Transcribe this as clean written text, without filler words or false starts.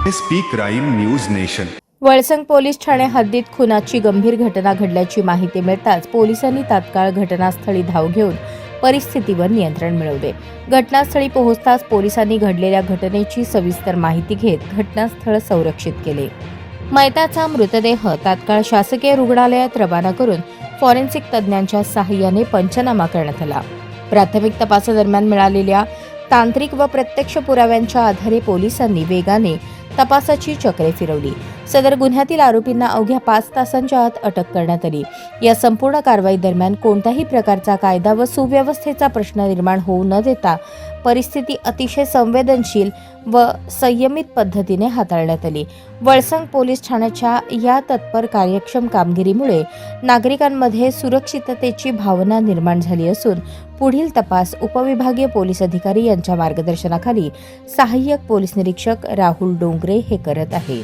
Speak crime news nation. Valsang police Thane हद्दीत खुनाची गंभीर घटना घडल्याची माहिती मिळताच पोलिसांनी तात्काळ घटनास्थळी धाव घेऊन परिस्थितीवर नियंत्रण मिळवले. घटनास्थळी पोहोचताच पोलिसांनी घडलेल्या घटनेची सविस्तर माहिती घेत घटनास्थळ संरक्षित केले. मैताचा मृतदेह तात्काळ शासकीय रुग्णालयात रवाना करून फॉरेन्सिक तज्ज्ञांच्या सहाय्याने पंचनामा करण्यात आला. प्राथमिक तपासादरम्यान मिळालेल्या तांत्रिक व प्रत्यक्ष पुराव्यांच्या आधारे पोलिसांनी वेगाने तपासाची चक्रे फिरवली. सदर गुन्ह्यातील आरोपींना अवघ्या 5 तासांच्या आत अटक करण्यात आली. या संपूर्ण कारवाई दरम्यान कोणत्याही प्रकारचा कायदा व सुव्यवस्थेचा प्रश्न निर्माण होऊ न देता परिस्थिती अतिशय संवेदनशील व संयमित पद्धतीने हाताळण्यात आली. वळसंग पोलीस ठाण्याच्या या तत्पर कार्यक्षम कामगिरीमुळे नागरिकांमध्ये सुरक्षिततेची भावना निर्माण झाली असून पुढील तपास उपविभागीय पोलीस अधिकारी यांच्या मार्गदर्शनाखाली सहाय्यक पोलीस निरीक्षक राहुल डोंगरे हे करत आहेत.